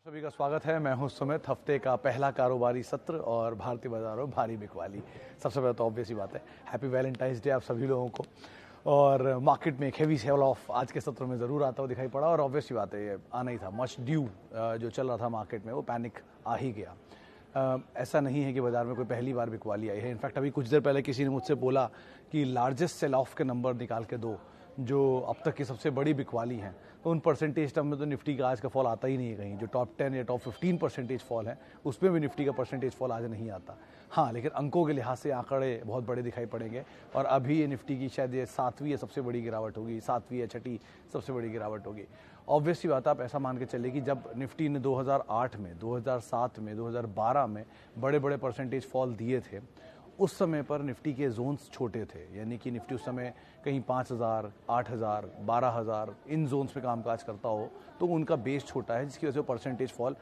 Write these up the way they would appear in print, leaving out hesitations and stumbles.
सभी का स्वागत है। मैं हूं सुमित। हफ्ते का पहला कारोबारी सत्र और भारतीय बाजारों भारी बिकवाली। सबसे पहले तो ऑब्वियस ही बात है, हैप्पी वैलेंटाइंस डे आप सभी लोगों को। और मार्केट में एक हेवी सेल ऑफ आज के सत्र में ज़रूर आता हुआ दिखाई पड़ा और ऑब्वियस ही बात है, ये आना ही था। मच ड्यू जो चल रहा था मार्केट में वो पैनिक आ ही गया। ऐसा नहीं है कि बाजार में कोई पहली बार बिकवाली आई है। इनफैक्ट अभी कुछ देर पहले किसी ने मुझसे बोला कि लार्जेस्ट सेल ऑफ के नंबर निकाल के दो जो अब तक की सबसे बड़ी बिकवाली हैं, तो उन परसेंटेज टर्म में तो निफ्टी का आज का फॉल आता ही नहीं है कहीं। जो टॉप 10 या टॉप 15% फॉल है उसमें भी निफ्टी का परसेंटेज फॉल आज नहीं आता। हाँ, लेकिन अंकों के लिहाज से आंकड़े बहुत बड़े दिखाई पड़ेंगे और अभी ये निफ्टी की शायद ये 7वीं या सबसे बड़ी गिरावट होगी, 7वीं या 6ठी सबसे बड़ी गिरावट होगी। ऑब्वियसली बात, आप ऐसा मान के चलिए कि जब निफ्टी ने 2008 में, 2007 में, 2012 में बड़े बड़े परसेंटेज फॉल दिए थे, उस समय पर निफ्टी के जोन्स छोटे थे। यानी कि निफ्टी उस समय कहीं 5000, 8000, 12000 इन जोन्स में कामकाज करता हो, तो उनका बेस छोटा है, जिसकी वजह से परसेंटेज फॉल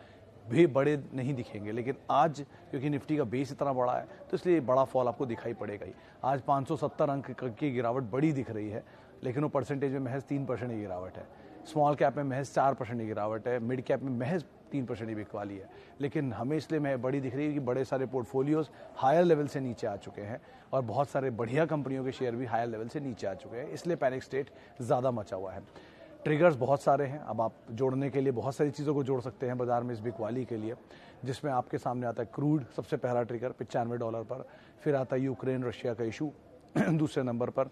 भी बड़े नहीं दिखेंगे। लेकिन आज क्योंकि निफ्टी का बेस इतना बड़ा है तो इसलिए बड़ा फॉल आपको दिखाई पड़ेगा ही। आज 570 अंक की गिरावट बड़ी दिख रही है, लेकिन वो परसेंटेज में महज 3% की गिरावट है। स्मॉल कैप में महज 4% की गिरावट है, मिड कैप में महज 3% की बिकवाली है। लेकिन हमें इसलिए मैं बड़ी दिख रही है कि बड़े सारे पोर्टफोलियोज हायर लेवल से नीचे आ चुके हैं और बहुत सारे बढ़िया कंपनियों के शेयर भी हायर लेवल से नीचे आ चुके हैं, इसलिए पैनिक स्टेट ज़्यादा मचा हुआ है। ट्रिगर्स बहुत सारे हैं। अब आप जोड़ने के लिए बहुत सारी चीज़ों को जोड़ सकते हैं बाजार में इस बिकवाली के लिए, जिसमें आपके सामने आता है क्रूड, सबसे पहला ट्रिगर $95 पर। फिर आता है यूक्रेन रशिया का इशू दूसरे नंबर पर।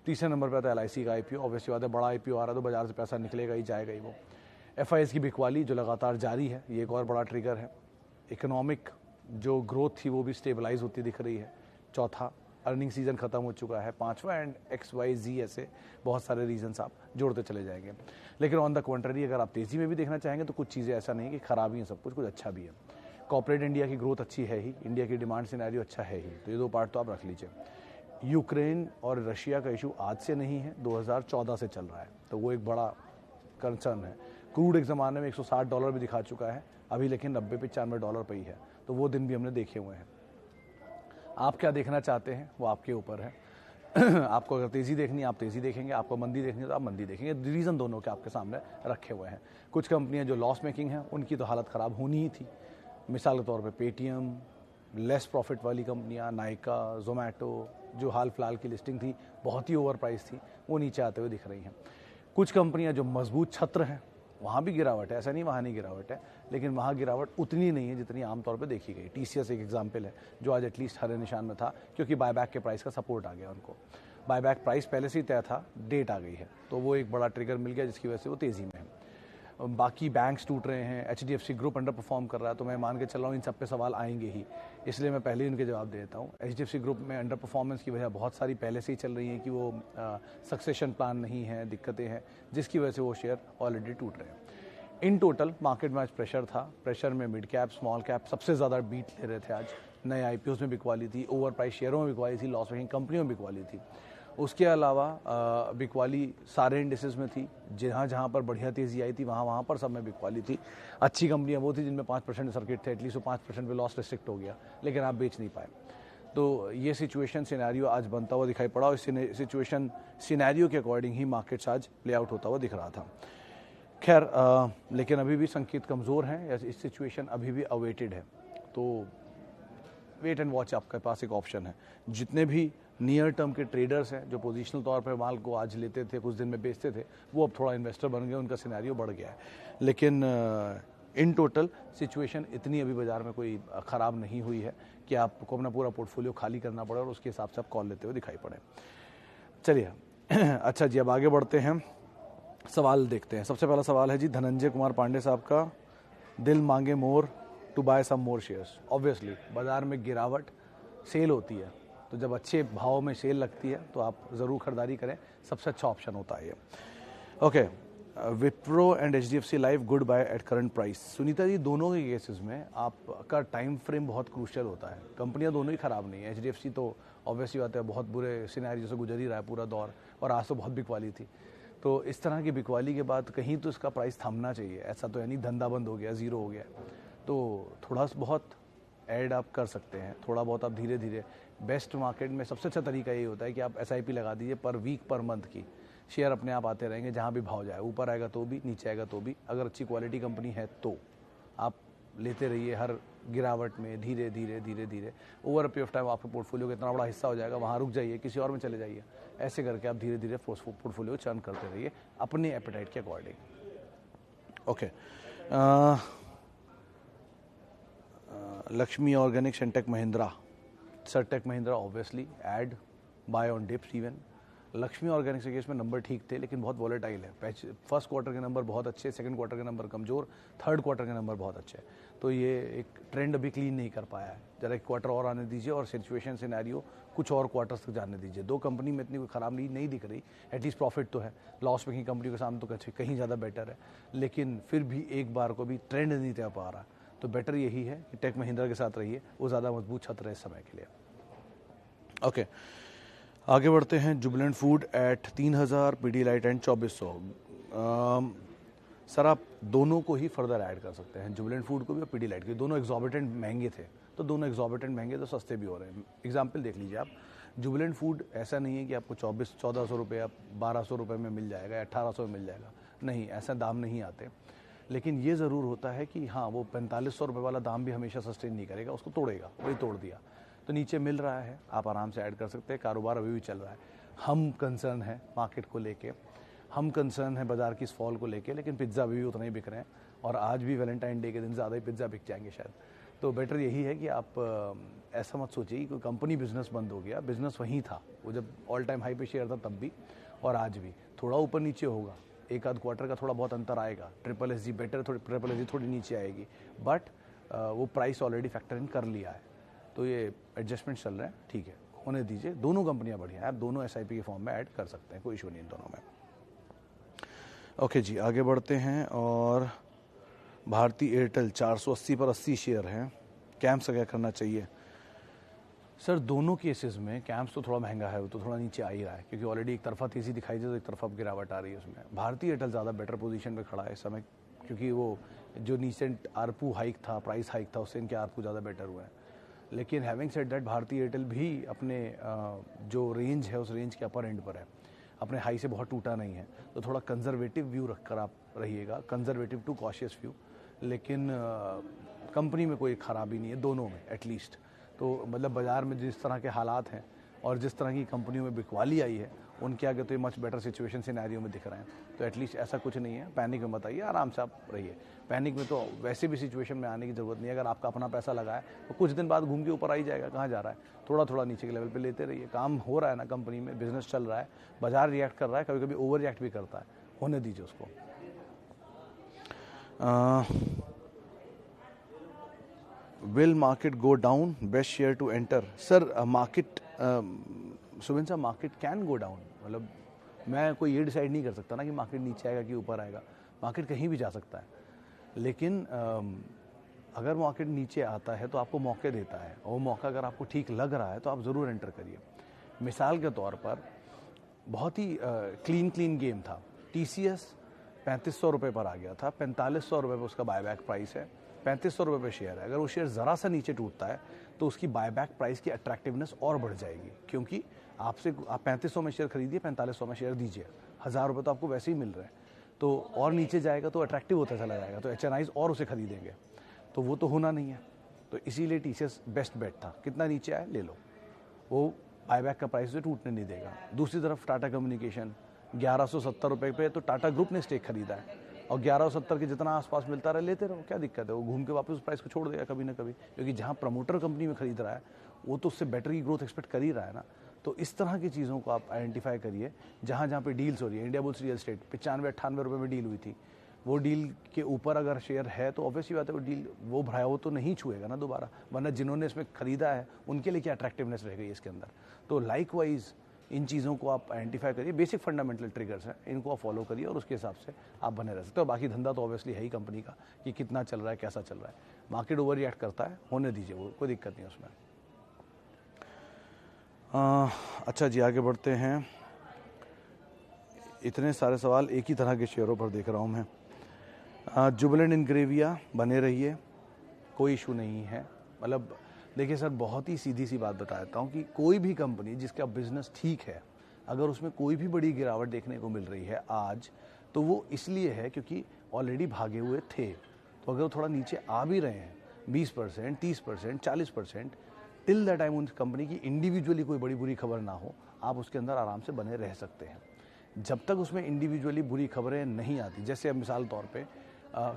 तीसरे नंबर पर आता है LIC का IPO। ऑब्वियसली बात है, बड़ा IPO आ रहा है तो बाजार से पैसा निकलेगा ही, जाएगा ही वो। FIS की बिकवाली जो लगातार जारी है, ये एक और बड़ा ट्रिगर है। इकोनॉमिक जो ग्रोथ थी वो भी स्टेबलाइज होती दिख रही है। चौथा, अर्निंग सीजन खत्म हो चुका है। पांचवा, एंड XYZ, ऐसे बहुत सारे रीजंस आप जोड़ते चले जाएंगे। लेकिन ऑन द कॉन्ट्ररी, अगर आप तेजी में भी देखना चाहेंगे तो कुछ चीज़ें ऐसा नहीं कि खराब ही है सब कुछ अच्छा भी है। कॉर्पोरेट इंडिया की ग्रोथ अच्छी है ही, इंडिया की डिमांड सिनेरियो अच्छा है ही, तो ये दो पार्ट तो आप रख लीजिए। यूक्रेन और रशिया का इशू आज से नहीं है, 2014 से चल रहा है, तो वो एक बड़ा कंसर्न है। क्रूड एक ज़माने में $160 भी दिखा चुका है अभी, लेकिन $90-95 पे ही है, तो वो दिन भी हमने देखे हुए हैं। आप क्या देखना चाहते हैं वो आपके ऊपर है। आपको अगर तेज़ी देखनी है आप तेज़ी देखेंगे, आपको मंदी देखनी है तो आप मंदी देखेंगे। रीज़न दोनों के आपके सामने रखे हुए हैं। कुछ कंपनियां जो लॉस मेकिंग हैं उनकी तो हालत ख़राब होनी ही थी। मिसाल के तौर पे पेटीएम, लेस प्रॉफिट वाली कंपनियां, नायका, जोमेटो, जो हाल फिलहाल की लिस्टिंग थी बहुत ही ओवर प्राइस थी, वो नीचे आते हुए दिख रही हैं। कुछ कंपनियां जो मजबूत छत्र हैं वहाँ भी गिरावट है, ऐसा नहीं वहाँ नहीं गिरावट है, लेकिन वहाँ गिरावट उतनी नहीं है जितनी आमतौर पे देखी गई। TCS एक एग्जाम्पल है जो आज एटलीस्ट हरे निशान में था, क्योंकि बायबैक के प्राइस का सपोर्ट आ गया उनको। बायबैक प्राइस पहले से ही तय था, डेट आ गई है, तो वो एक बड़ा ट्रिगर मिल गया जिसकी वजह से वो तेज़ी में है। बाकी बैंक्स टूट रहे हैं, HDFC ग्रुप अंडर परफॉर्म कर रहा है, तो मैं मान के चल रहा हूँ इन सब पे सवाल आएंगे ही, इसलिए मैं पहले ही उनके जवाब दे देता हूँ। HDFC ग्रुप में अंडर परफॉर्मेंस की वजह बहुत सारी पहले से ही चल रही है कि वो सक्सेशन प्लान नहीं है, दिक्कतें हैं, जिसकी वजह से वो शेयर ऑलरेडी टूट रहे हैं। इन टोटल मार्केट में आज प्रेशर था। प्रेशर में मिड कैप, स्मॉल कैप सबसे ज़्यादा बीट ले रहे थे आज। नए IPOs में बिकवाली थी, ओवर प्राइस शेयरों में बिकवाली थी, लॉस मेकिंग कंपनियों में बिकवाली थी। उसके अलावा बिकवाली सारे इंडिसेस में थी। जहाँ जहाँ पर बढ़िया तेज़ी आई थी वहाँ पर सब में बिकवाली थी। अच्छी कंपनियाँ वो थी जिनमें 5% सर्किट थे, एटलीस्ट वो 5% पे लॉस रिस्ट्रिक्ट हो गया, लेकिन आप बेच नहीं पाए। तो ये सिचुएशन सिनेरियो आज बनता हुआ दिखाई पड़ा और इस सिचुएशन सिनेरियो के अकॉर्डिंग ही मार्केट्स आज प्ले आउट होता हुआ दिख रहा था। खैर, लेकिन अभी भी संकेत कमज़ोर हैं, इस सिचुएशन अभी भी अवेटेड है, तो वेट एंड वॉच आपके पास एक ऑप्शन है। जितने भी नियर टर्म के ट्रेडर्स हैं जो पोजीशनल तौर पर माल को आज लेते थे, कुछ दिन में बेचते थे, वो अब थोड़ा इन्वेस्टर बन गए, उनका सिनेरियो बढ़ गया है। लेकिन इन टोटल सिचुएशन इतनी अभी बाजार में कोई ख़राब नहीं हुई है कि आपको अपना पूरा पोर्टफोलियो खाली करना पड़े और उसके हिसाब से आप कॉल लेते हुए दिखाई पड़े। चलिए अच्छा जी, अब आगे बढ़ते हैं, सवाल देखते हैं। सबसे पहला सवाल है जी धनंजय कुमार पांडे साहब का। दिल मांगे more to buy some more shares. Obviously बाजार में गिरावट, सेल होती है, तो जब अच्छे भाव में सेल लगती है तो आप ज़रूर खरीदारी करें, सबसे अच्छा ऑप्शन होता है ये। Okay, Wipro and HDFC life good buy at current price. Sunita ji, दोनों के केसेस में आपका टाइम फ्रेम बहुत क्रूशियल होता है। कंपनियां दोनों ही ख़राब नहीं है। HDFC तो ऑब्वियसली बात है बहुत बुरे सिनेरियो से गुजर ही रहा है पूरा दौर, और आज तो बहुत बिकवाली थी। तो इस तरह की बिकवाली के बाद कहीं तो इसका प्राइस थमना चाहिए। ऐसा तो यानी धंधा बंद हो गया, ज़ीरो हो गया, तो थोड़ा बहुत ऐड आप कर सकते हैं, थोड़ा बहुत आप धीरे धीरे। बेस्ट मार्केट में सबसे अच्छा तरीका ये होता है कि आप SIP लगा दीजिए पर वीक पर मंथ की। शेयर अपने आप आते रहेंगे, जहाँ भी भाव जाए, ऊपर आएगा तो भी, नीचे आएगा तो भी, अगर अच्छी क्वालिटी कंपनी है तो आप लेते रहिए हर गिरावट में, धीरे धीरे धीरे धीरे over a period of time आपके पोर्टफोलियो का इतना बड़ा हिस्सा हो जाएगा, वहाँ रुक जाइए, किसी और में चले जाइए। ऐसे करके आप धीरे धीरे पोर्टफोलियो चर्न करते रहिए अपने एपेटाइट के according. Okay, Lakshmi Organics and Tech Mahindra. Sir Tech Mahindra obviously add, buy on dips even. Lakshmi Organics के केस में नंबर ठीक थे लेकिन बहुत वॉलेटाइल है। फर्स्ट क्वार्टर के नंबर बहुत अच्छे, सेकंड क्वार्टर के नंबर कमज़ोर, थर्ड क्वार्टर के नंबर बहुत अच्छे। तो ये एक ट्रेंड अभी क्लीन नहीं कर पाया है। ज़रा एक क्वार्टर और आने दीजिए और सिचुएशन सिनेरियो कुछ और क्वार्टर्स तक जाने दीजिए। दो कंपनी में इतनी कोई खराबी नहीं दिख रही, एटलीस्ट प्रॉफिट तो है। लॉस मेकिंग कंपनी के सामने तो कहीं ज़्यादा बेटर है, लेकिन फिर भी एक बार को भी ट्रेंड नहीं तय पा रहा। तो बेटर यही है कि टेक महिंद्रा के साथ रहिए, वो ज़्यादा मजबूत छत रहे इस समय के लिए। ओके, आगे बढ़ते हैं। Jubilant food at 3000, Pidilite and 2400। Sir आप दोनों को ही फर्दर ऐड कर सकते हैं, जुबिलेंट फूड को भी और पीडीलाइट को। दोनों एग्जॉर्बिटेंट महंगे थे, तो दोनों एग्जॉर्बिटेंट महंगे तो सस्ते भी हो रहे हैं। एग्जाम्पल देख लीजिए आप, जुबिलेंट फूड ऐसा नहीं है कि आपको 1400 रुपये या 1200 रुपये में मिल जाएगा या 1800 में मिल जाएगा, नहीं, ऐसा दाम नहीं आते। लेकिन ये ज़रूर होता है कि हाँ, वो 4500 रुपये वाला दाम भी हमेशा सस्टेन नहीं करेगा, उसको तोड़ेगा, वही तोड़ दिया। तो नीचे मिल रहा है, आप आराम से ऐड कर सकते हैं, कारोबार अभी भी चल रहा है। हम कंसर्न है मार्केट को लेके, हम कंसर्न है बाजार की इस फॉल को लेके, लेकिन पिज़्ज़ा अभी भी उतना ही बिक रहे हैं और आज भी वैलेंटाइन डे के दिन ज़्यादा ही पिज़्ज़ा बिक जाएंगे शायद। तो बेटर यही है कि आप ऐसा मत सोचिए कि कोई कंपनी बिजनेस बंद हो गया, बिजनेस वहीं था, वो जब ऑल टाइम हाई पे शेयर था तब भी और आज भी। थोड़ा ऊपर नीचे होगा, एक आध क्वार्टर का थोड़ा बहुत अंतर आएगा, triple S G better, triple S G थोड़ी नीचे आएगी, बट वो प्राइस ऑलरेडी फैक्टर इन कर लिया है। तो ये एडजस्टमेंट चल रहे हैं, ठीक है, होने दीजिए। दोनों कंपनियां बढ़िया हैं, आप दोनों एसआईपी के फॉर्म में ऐड कर सकते हैं, कोई इशू नहीं इन दोनों में। ओके जी, आगे बढ़ते हैं। और भारती एयरटेल 480 पर 80 शेयर हैं, कैम्प्स का क्या करना चाहिए? सर दोनों केसेस में कैम्प्स तो थोड़ा महंगा है, वो तो थोड़ा नीचे आ ही रहा है, क्योंकि ऑलरेडी एक तरफा तेजी दिखाई दे तो एक तरफा गिरावट आ रही है उसमें। भारतीय एयरटेल ज़्यादा बेटर पोजीशन में खड़ा है इस समय, क्योंकि वो जो रीसेंट आरपू हाइक था, प्राइस हाइक था, उससे इनके आरपू ज़्यादा बेटर हुए हैं। लेकिन हैविंग सेड दैट, भारतीय एयरटेल भी अपने जो रेंज है उस रेंज के अपर एंड पर है, अपने हाई से बहुत टूटा नहीं है। तो थोड़ा कंजर्वेटिव व्यू रखकर आप रहिएगा, कंजर्वेटिव टू कॉशियस व्यू। लेकिन कंपनी में कोई खराबी नहीं है दोनों में एटलीस्ट। तो मतलब बाज़ार में जिस तरह के हालात हैं और जिस तरह की कंपनियों में बिकवाली आई है, उनके आगे तो ये मच बेटर सिचुएशन सिनेरियो में दिख रहे हैं। तो एटलीस्ट ऐसा कुछ नहीं है, पैनिक में मत आइए, आराम से आप रहिए। पैनिक में तो वैसे भी सिचुएशन में आने की ज़रूरत नहीं है। अगर आपका अपना पैसा लगा है तो कुछ दिन बाद घूम के ऊपर आ ही जाएगा, कहाँ जा रहा है। थोड़ा थोड़ा नीचे के लेवल पे लेते रहिए, काम हो रहा है ना कंपनी में, बिजनेस चल रहा है, बाजार रिएक्ट कर रहा है, कभी कभी ओवर रिएक्ट भी करता है, होने दीजिए उसको। Will market go down, best share to enter? Sir market, Subin साहब, मार्केट कैन गो डाउन। मतलब मैं कोई ये डिसाइड नहीं कर सकता ना कि मार्केट नीचे आएगा कि ऊपर आएगा, मार्केट कहीं भी जा सकता है। लेकिन अगर मार्केट नीचे आता है तो आपको मौके देता है, और वो मौका अगर आपको ठीक लग रहा है तो आप ज़रूर एंटर करिए। मिसाल के तौर पर बहुत ही क्लीन गेम था, TCS 3500 रुपये पर आ गया था, 4500 रुपये पर उसका बायबैक प्राइस है, 3500 रुपये पर शेयर है। अगर वो शेयर ज़रा सा नीचे टूटता है तो उसकी बायबैक प्राइस की अट्रैक्टिवनेस और बढ़ जाएगी, क्योंकि आप 3500 में शेयर खरीदिए, 4500 में शेयर दीजिए, 1000 रुपये तो आपको वैसे ही मिल रहे हैं। तो और नीचे जाएगा तो अट्रैक्टिव होता चला जाएगा, तो HNIs और उसे खरीदेंगे, तो वो तो होना नहीं है। तो इसीलिए TCS बेस्ट बेट था, कितना नीचे आए ले लो, वो बायबैक का प्राइस उसे टूटने नहीं देगा। दूसरी तरफ टाटा कम्युनिकेशन 1170 रुपये पे तो टाटा ग्रुप ने स्टेक खरीदा है, और 1170 के जितना आसपास मिलता रहे लेते रहो, क्या दिक्कत है। वो घूम के वापस उस प्राइस को छोड़ देगा कभी ना कभी, क्योंकि जहाँ प्रमोटर कंपनी में खरीद रहा है वो तो उससे बेटर की ग्रोथ एक्सपेक्ट कर ही रहा है ना। तो इस तरह की चीज़ों को आप आइडेंटिफाई करिए जहाँ जहाँ पे डील्स हो रही है। इंडिया बुल्स रियल एस्टेट 95-98 रुपये में डील हुई थी, वो डील के ऊपर अगर शेयर है तो ऑब्वियसली बात है वो डील, वो भराया वो तो नहीं छुएगा ना दोबारा, वरना जिन्होंने इसमें खरीदा है उनके लिए क्या अट्रैक्टिवनेस रह गई इसके अंदर। तो लाइकवाइज इन चीज़ों को आप आइडेंटिफाई करिए, बेसिक फंडामेंटल ट्रिगर्स हैं, इनको आप फॉलो करिए और उसके हिसाब से आप बने रह सकते हो। बाकी धंधा तो ऑब्वियसली है ही कंपनी का कि कितना चल रहा है, कैसा चल रहा है। मार्केट ओवर रिएक्ट करता है, होने दीजिए, वो कोई दिक्कत नहीं उसमें। अच्छा जी, आगे बढ़ते हैं। इतने सारे सवाल एक ही तरह के शेयरों पर देख रहा हूँ मैं। जुबिलेंट इंग्रेविया बने रहिए, कोई इशू नहीं है। मतलब देखिए सर, बहुत ही सीधी सी बात बता देता हूँ कि कोई भी कंपनी जिसका बिजनेस ठीक है, अगर उसमें कोई भी बड़ी गिरावट देखने को मिल रही है आज, तो वो इसलिए है क्योंकि ऑलरेडी भागे हुए थे। तो अगर वो थोड़ा नीचे आ भी रहे हैं 20%, 30%, 40%, टिल द टाइम उन कंपनी की इंडिविजुअली कोई बड़ी बुरी खबर ना हो, आप उसके अंदर आराम से बने रह सकते हैं। जब तक उसमें इंडिविजुअली बुरी खबरें नहीं आती, जैसे अब मिसाल तौर पे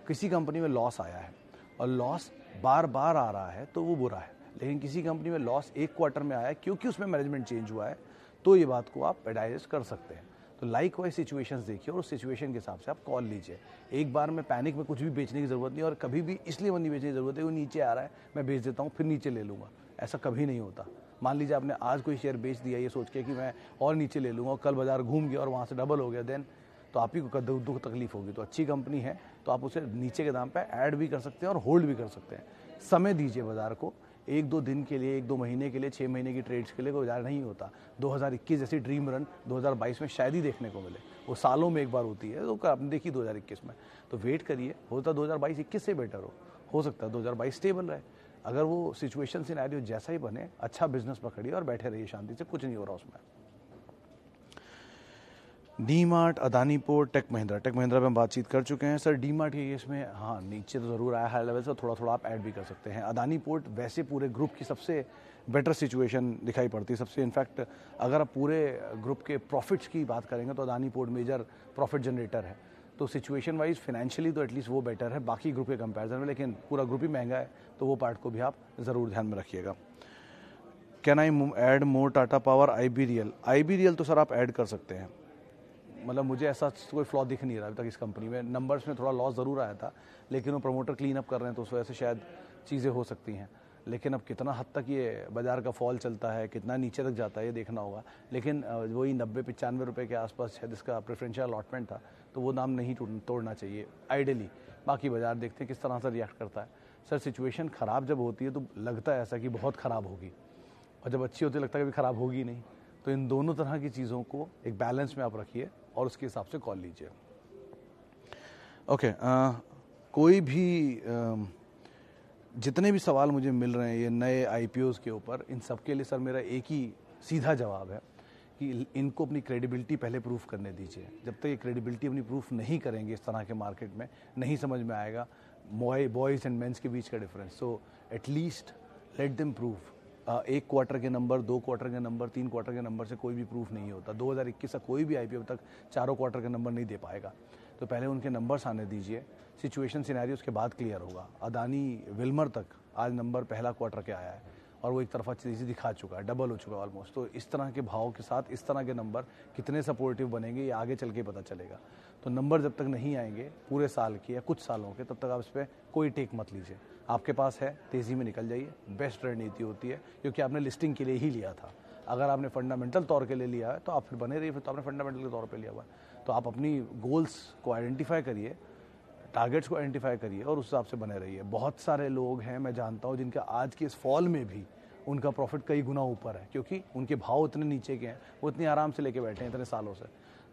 किसी कंपनी में लॉस आया है और लॉस बार बार आ रहा है तो वो बुरा है, लेकिन किसी कंपनी में लॉस एक क्वार्टर में आया है क्योंकि उसमें मैनेजमेंट चेंज हुआ है, तो ये बात को आप डाइजेस्ट कर सकते हैं। तो लाइक वाइज सिचुएशंस देखिए और उस सिचुएशन के हिसाब से आप कॉल लीजिए। एक बार में पैनिक में कुछ भी बेचने की ज़रूरत नहीं, और कभी भी इसलिए नहीं बेचने की ज़रूरत है वो नीचे आ रहा है मैं बेच देता हूँ फिर नीचे ले लूँगा, ऐसा कभी नहीं होता। मान लीजिए आपने आज कोई शेयर बेच दिया ये सोच के कि मैं और नीचे ले लूँगा, और कल बाजार घूम गया और वहाँ से डबल हो गया, देन तो आप ही को दुख तकलीफ होगी। तो अच्छी कंपनी है तो आप उसे नीचे के दाम पे ऐड भी कर सकते हैं और होल्ड भी कर सकते हैं। समय दीजिए बाजार को, 1-2 दिन के लिए, 1-2 महीने के लिए, 6 महीने की ट्रेड्स के लिए कोई बाजार नहीं होता। 2021 जैसी ड्रीम रन 2022 में शायद ही देखने को मिले, वो सालों में एक बार होती है, तो आपने देखी 2021 में। तो वेट करिए, होता 2022-21 से बेटर हो सकता है 2022 स्टेबल रहे। अगर वो सिचुएशन सिनेरियो जैसा ही बने, अच्छा बिजनेस पकड़िए और बैठे रहिए शांति से, कुछ नहीं हो रहा उसमें। डी-मार्ट, अदानी पोर्ट, टेक महिंद्रा पे हम बातचीत कर चुके हैं। सर डी-मार्ट के केस में हाँ नीचे तो ज़रूर आया हाई लेवल से, थोड़ा थोड़ा आप ऐड भी कर सकते हैं। अदानी पोर्ट वैसे पूरे ग्रुप की सबसे बेटर सिचुएशन दिखाई पड़ती है, सबसे इनफैक्ट अगर आप पूरे ग्रुप के प्रॉफिट्स की बात करेंगे तो Adani port major profit generator है। तो सिचुएशन वाइज फाइनेंशियली तो एटलीस्ट वो बेटर है बाकी ग्रुप के कंपेरिजन में, लेकिन पूरा ग्रुप ही महंगा है तो वो पार्ट को भी आप ज़रूर ध्यान में रखिएगा। Can I add more Tata power IBRL तो सर आप ऐड कर सकते हैं। मतलब मुझे ऐसा कोई फ्लॉ दिख नहीं रहा अभी तक इस कंपनी में। नंबर्स में थोड़ा लॉस ज़रूर आया था, लेकिन वो प्रमोटर क्लीन अप कर रहे हैं तो उस वजह से शायद चीज़ें हो सकती हैं। लेकिन अब कितना हद तक ये बाज़ार का फॉल चलता है, कितना नीचे तक जाता है, ये देखना होगा। लेकिन वही 90-95 रुपये के आसपास शायद इसका प्रेफरेंशियल अलॉटमेंट था, तो वो दाम नहीं तोड़ना चाहिए आइडियली। बाकी बाज़ार देखते हैं किस तरह से रिएक्ट करता है। सर सिचुएशन ख़राब जब होती है तो लगता है ऐसा कि बहुत ख़राब होगी, और जब अच्छी होती है लगता है कि ख़राब होगी नहीं। तो इन दोनों तरह की चीज़ों को एक बैलेंस में आप रखिए और उसके हिसाब से कॉल लीजिए। ओके, कोई भी जितने भी सवाल मुझे मिल रहे हैं ये नए IPOs के ऊपर, इन सब के लिए सर मेरा एक ही सीधा जवाब है कि इनको अपनी क्रेडिबिलिटी पहले प्रूफ करने दीजिए। जब तक ये क्रेडिबिलिटी अपनी प्रूफ नहीं करेंगे इस तरह के मार्केट में, नहीं समझ में आएगा बॉयज़ एंड मेंस के बीच का difference. So at least let them proof. एक क्वार्टर के नंबर, 2 क्वार्टर के नंबर, 3 क्वार्टर के नंबर से कोई भी प्रूफ नहीं होता। 2021 का कोई भी IPO तक 4 क्वार्टर के नंबर नहीं दे पाएगा। तो पहले उनके नंबर्स आने दीजिए, सिचुएशन सिनेरियो उसके बाद क्लियर होगा। अदानी विल्मर तक आज नंबर पहला क्वार्टर के आया है और वो एक तरफा चीज़ दिखा चुका है, डबल हो चुका है ऑलमोस्ट। तो इस तरह के भाव के साथ इस तरह के नंबर कितने सपोर्टिव बनेंगे ये आगे चल के पता चलेगा। तो नंबर जब तक नहीं आएंगे पूरे साल के या कुछ सालों के, तब तक आप इस पर कोई टेक मत लीजिए। आपके पास है, तेज़ी में निकल जाइए, बेस्ट रणनीति होती है, क्योंकि आपने लिस्टिंग के लिए ही लिया था। अगर आपने फंडामेंटल तौर के लिए लिया है तो आप फिर बने रहिए, फिर तो आपने फंडामेंटल के तौर पे लिया हुआ है। तो आप अपनी गोल्स को आइडेंटिफाई करिए, टारगेट्स को आइडेंटिफाई करिए और उस हिसाब से बने रहिए। बहुत सारे लोग हैं मैं जानता हूँ जिनका आज के इस फॉल में भी उनका प्रॉफिट कई गुना ऊपर है, क्योंकि उनके भाव इतने नीचे के हैं, वो इतनी आराम से लेके बैठे हैं इतने सालों से।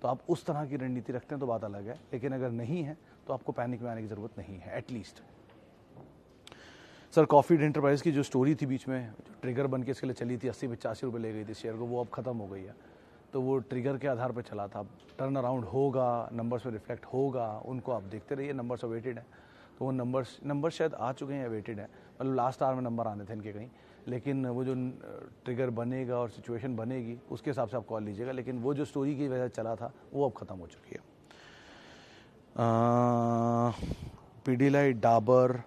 तो आप उस तरह की रणनीति रखते हैं तो बात अलग है, लेकिन अगर नहीं है तो आपको पैनिक में आने की ज़रूरत नहीं है एटलीस्ट। सर कॉफी एंटरप्राइज की जो स्टोरी थी बीच में, जो ट्रिगर बन के इसके लिए चली थी, 80-85 रुपये ले गई थी शेयर को, वो अब खत्म हो गई है। तो वो ट्रिगर के आधार पर चला था, टर्न अराउंड होगा, नंबर्स में रिफ्लेक्ट होगा, उनको आप देखते रहिए। नंबर्स अवेटेड है, तो वो नंबर्स शायद आ चुके हैं, अवेटेड है, मतलब लास्ट आवर में नंबर आने थे इनके कहीं। लेकिन वो जो ट्रिगर बनेगा और सिचुएशन बनेगी उसके हिसाब से आप कॉल लीजिएगा। लेकिन वो जो स्टोरी की वजह से चला था वो अब ख़त्म हो चुकी है। पीडीलाइट, डाबर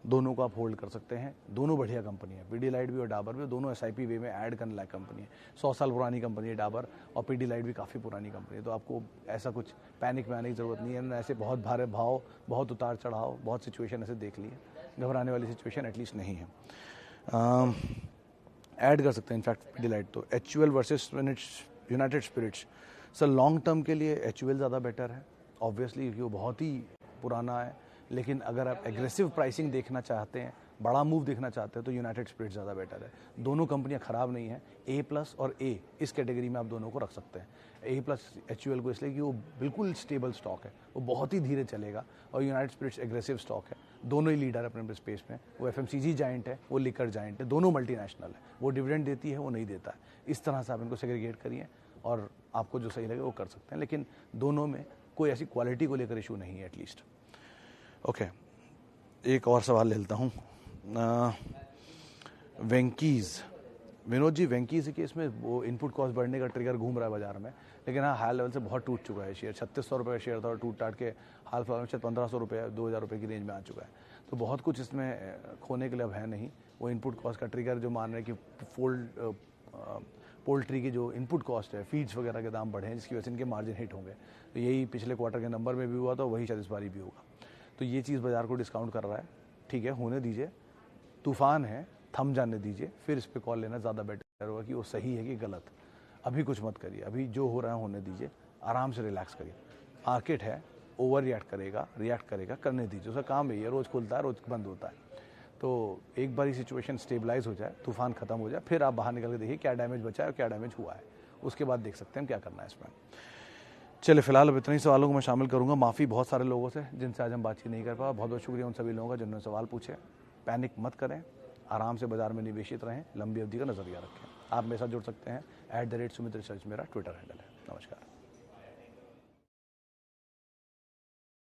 दोनों को आप होल्ड कर सकते हैं, दोनों बढ़िया कंपनी है। पीडीलाइट भी और डाबर भी, दोनों SIP वे में ऐड करने लायक कंपनी है। 100 साल पुरानी कंपनी है डाबर, और पीडीलाइट भी काफ़ी पुरानी कंपनी है। तो आपको ऐसा कुछ पैनिक में आने की ज़रूरत नहीं है। ऐसे बहुत भारे भाव, बहुत उतार चढ़ाव, बहुत सिचुएशन ऐसे देख लिए, घबराने वाली सिचुएशन एटलीस्ट नहीं है। ऐड कर सकते हैं इनफैक्ट पीडीलाइट तो। HUL versus United Spirits, sir long term के लिए HUL ज़्यादा बेटर है ऑब्वियसली, क्योंकि वो बहुत ही पुराना है। लेकिन अगर आप एग्रेसिव प्राइसिंग देखना चाहते हैं, बड़ा मूव देखना चाहते हैं, तो यूनाइटेड स्पिरिट्स ज़्यादा बेटर है। दोनों कंपनियां ख़राब नहीं हैं, A+ और A इस कैटेगरी में आप दोनों को रख सकते हैं। A+ HUL को इसलिए कि वो बिल्कुल स्टेबल स्टॉक है, वो बहुत ही धीरे चलेगा, और यूनाइटेड स्पिरिट्स एग्रेसिव स्टॉक है। दोनों ही लीडर है अपने स्पेस में, वो FMCG जाइंट है, वो लिकर जाइंट है, दोनों मल्टीनेशनल है। वो डिविडेंड देती है, वो नहीं देता है। इस तरह से आप इनको सेग्रीगेट करिए और आपको जो सही लगे वो कर सकते हैं। लेकिन दोनों में कोई ऐसी क्वालिटी को लेकर इशू नहीं है एटलीस्ट। ओके, एक और सवाल ले लेता हूँ। वेंकीज़, विनोद जी, वेंकीज़ के केस में वो इनपुट कॉस्ट बढ़ने का ट्रिगर घूम रहा है बाजार में, लेकिन हाँ हाई लेवल से बहुत टूट चुका है शेयर। 3600 रुपये का शेयर था और टूट टाट के हाल फिलहाल में शायद 1500 रुपये 2000 रुपये की रेंज में आ चुका है। तो बहुत कुछ इसमें खोने के लिए अब है नहीं। वो इनपुट कॉस्ट का ट्रिगर जो मान रहे हैं कि पोल्ट्री की जो इनपुट कॉस्ट है, फीड्स वगैरह के दाम बढ़े हैं, जिसकी वजह से इनके मार्जिन हिट होंगे। तो यही पिछले क्वार्टर के नंबर में भी हुआ था, वही शायद इस बारी भी होगा। तो ये चीज़ बाजार को डिस्काउंट कर रहा है। ठीक है, होने दीजिए, तूफान है, थम जाने दीजिए, फिर इस पर कॉल लेना ज़्यादा बेटर होगा कि वो सही है कि गलत। अभी कुछ मत करिए, अभी जो हो रहा है होने दीजिए, आराम से रिलैक्स करिए। मार्केट है, ओवर रिएक्ट करेगा, करने दीजिए, उसका काम है, ये रोज़ खुलता है रोज़ बंद होता है। तो एक बार सिचुएशन स्टेबलाइज हो जाए, तूफान खत्म हो जाए, फिर आप बाहर निकल के देखिए क्या डैमेज बचा है और क्या डैमेज हुआ है, उसके बाद देख सकते हैं क्या करना है इसमें। चलिए, फिलहाल अब इतने ही सवालों को मैं शामिल करूंगा। माफ़ी बहुत सारे लोगों से जिनसे आज हम बातचीत नहीं कर पाए। बहुत बहुत शुक्रिया उन सभी लोगों का जिन्होंने सवाल पूछे। पैनिक मत करें, आराम से बाजार में निवेशित रहें, लंबी अवधि का नजरिया रखें। आप मेरे साथ जुड़ सकते हैं @सुमित रिसर्च मेरा ट्विटर हैंडल है। नमस्कार।